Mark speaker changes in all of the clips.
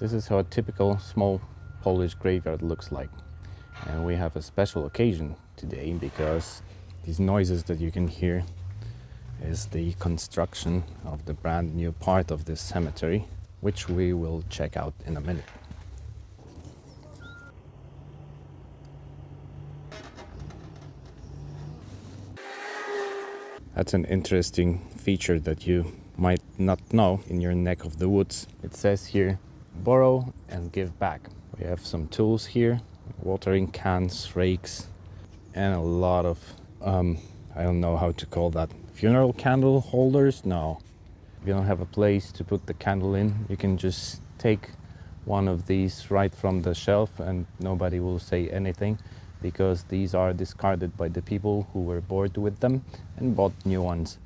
Speaker 1: This is how a typical small Polish graveyard looks like. And we have a special occasion today because these noises that you can hear is the construction of the brand new part of this cemetery, which we will check out in a minute. That's an interesting feature that you might not know in your neck of the woods. It says here, borrow and give back. We have some tools here, watering cans, rakes, and a lot of, I don't know how to call that, funeral candle holders? No. If you don't have a place to put the candle in, you can just take one of these right from the shelf and nobody will say anything, because these are discarded by the people who were bored with them and bought new ones.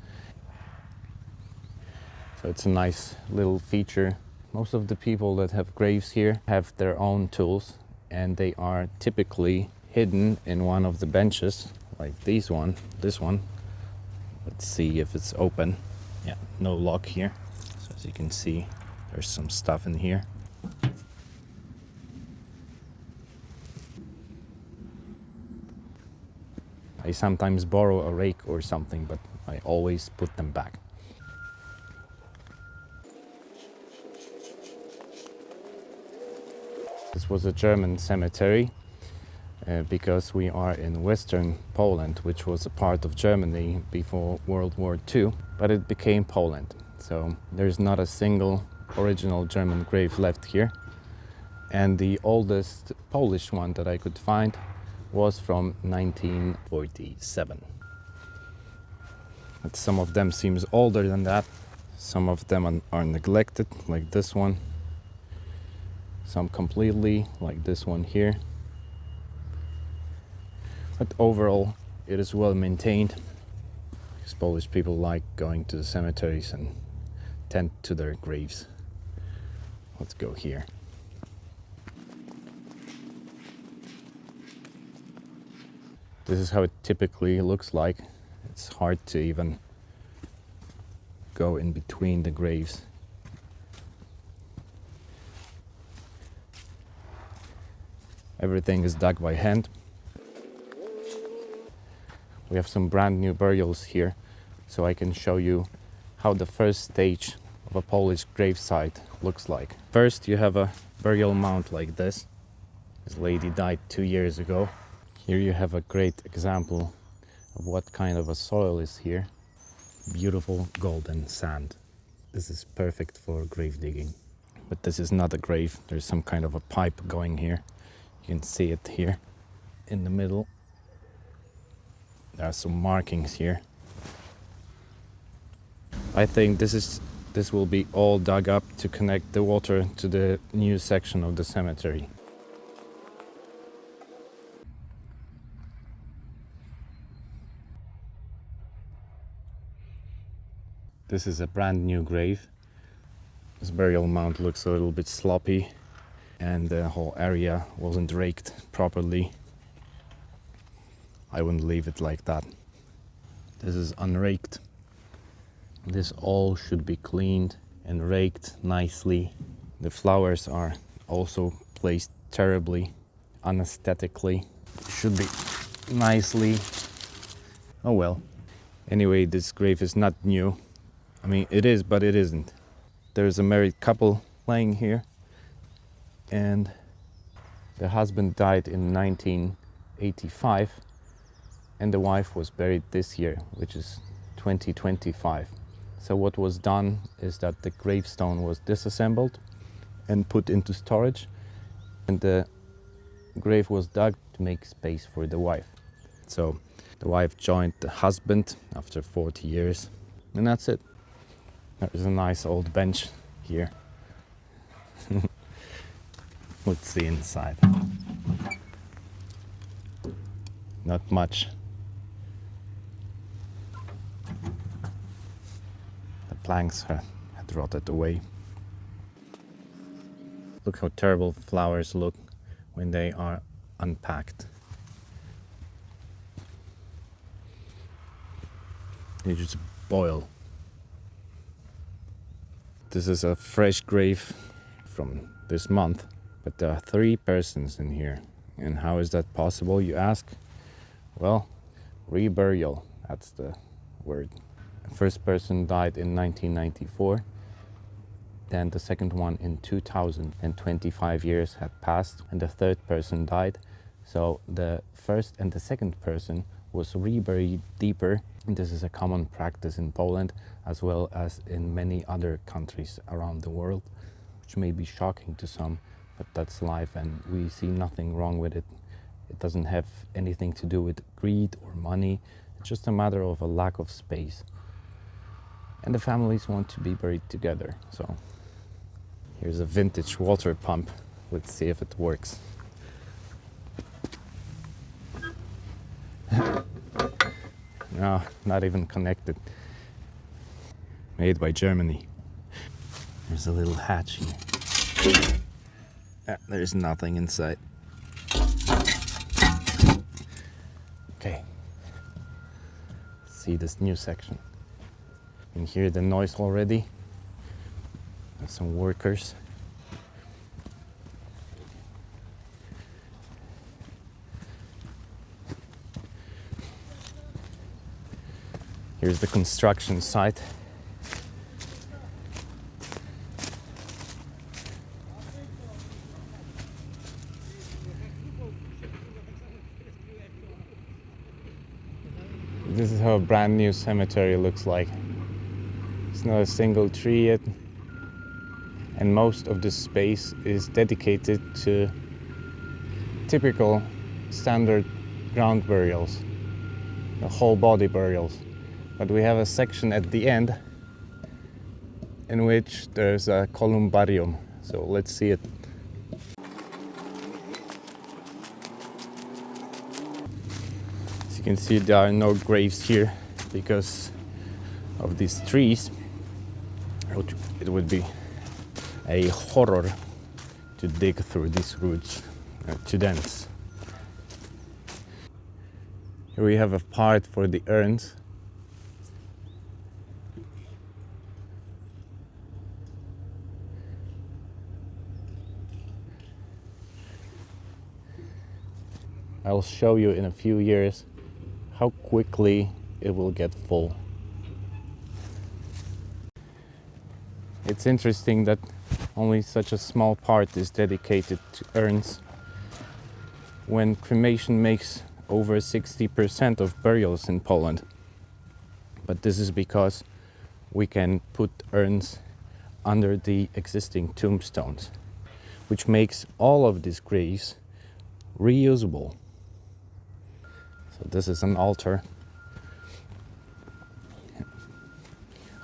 Speaker 1: So it's a nice little feature. Most of the people that have graves here have their own tools, and they are typically hidden in one of the benches, like this one. Let's see if it's open. Yeah, no lock here. So as you can see, there's some stuff in here. I sometimes borrow a rake or something, but I always put them back. This was a German cemetery because we are in Western Poland, which was a part of Germany before World War II, but it became Poland. So there's not a single original German grave left here. And the oldest Polish one that I could find was from 1947. But some of them seems older than that. Some of them are neglected, like this one. Some completely, like this one here. But overall, it is well maintained, because Polish people like going to the cemeteries and tend to their graves. Let's go here. This is how it typically looks like. It's hard to even go in between the graves. Everything is dug by hand. We have some brand new burials here, so I can show you how the first stage of a Polish gravesite looks like. First, you have a burial mound like this. This lady died 2 years ago. Here you have a great example of what kind of a soil is here. Beautiful golden sand. This is perfect for grave digging. But this is not a grave. There's some kind of a pipe going here. You can see it here in the middle. There are some markings here. I think this will be all dug up to connect the water to the new section of the cemetery. This is a brand new grave. This burial mound looks a little bit sloppy and the whole area wasn't raked properly. I wouldn't leave it like that. This is unraked. This all should be cleaned and raked nicely. The flowers are also placed terribly, unesthetically. Should be nicely. Oh well. Anyway, this grave is not new. I mean, it is, but it isn't. There's a married couple laying here, and the husband died in 1985, and the wife was buried this year, which is 2025. So what was done is that the gravestone was disassembled and put into storage, and the grave was dug to make space for the wife. So the wife joined the husband after 40 years, and that's it. There's a nice old bench here. Let's see inside. Not much. The planks had rotted away. Look how terrible flowers look when they are unpacked. They just boil. This is a fresh grave from this month, but there are 3 persons in here. And how is that possible, you ask? Well, reburial, that's the word. The first person died in 1994, then the second one in 2000, and 25 years had passed, and the third person died. So the first and the second person was reburied deeper. And this is a common practice in Poland as well as in many other countries around the world, which may be shocking to some, but that's life and we see nothing wrong with it. It doesn't have anything to do with greed or money. It's just a matter of a lack of space. And the families want to be buried together. So here's a vintage water pump. Let's see if it works. No, not even connected. Made by Germany. There's a little hatch here. There's nothing inside. Okay. See this new section. You can hear the noise already. There's some workers. Here's the construction site. This is how a brand new cemetery looks like. There's not a single tree yet, and most of this space is dedicated to typical standard ground burials, the whole body burials. But we have a section at the end in which there's a Columbarium. So let's see it. As you can see, there are no graves here because of these trees. It would be a horror to dig through these roots, too dense. Here we have a part for the urns. I'll show you in a few years how quickly it will get full. It's interesting that only such a small part is dedicated to urns, when cremation makes over 60% of burials in Poland. But this is because we can put urns under the existing tombstones, which makes all of these graves reusable. So this is an altar.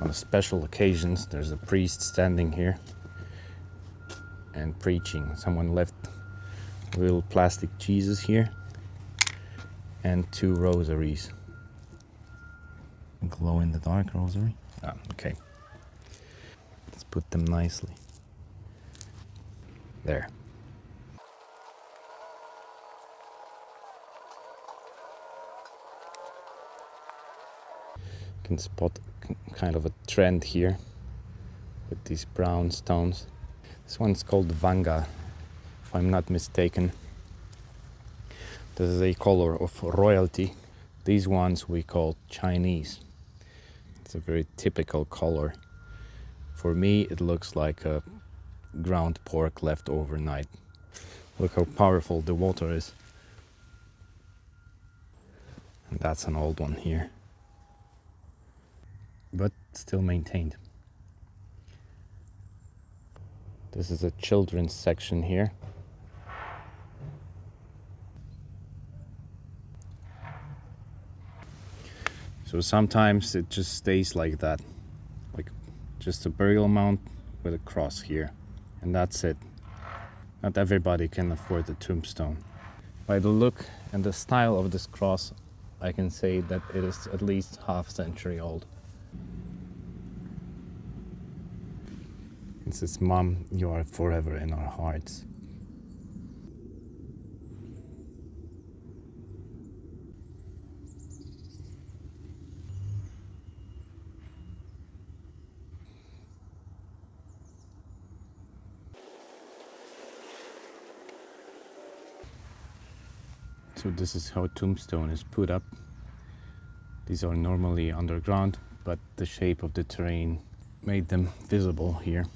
Speaker 1: On special occasions, there's a priest standing here and preaching. Someone left a little plastic Jesus here and 2 rosaries. Glow-in-the-dark rosary. Okay. Let's put them nicely. There. Can spot kind of a trend here with these brown stones. This one's called Vanga, if I'm not mistaken. This is a color of royalty. These ones we call Chinese. It's a very typical color. For me, it looks like a ground pork left overnight. Look how powerful the water is. And that's an old one here, but still maintained. This is a children's section here. So sometimes it just stays like that, like just a burial mound with a cross here, and that's it. Not everybody can afford the tombstone. By the look and the style of this cross, I can say that it is at least half-century old. It says, "Mom, you are forever in our hearts." So this is how tombstone is put up. These are normally underground, but the shape of the terrain made them visible here.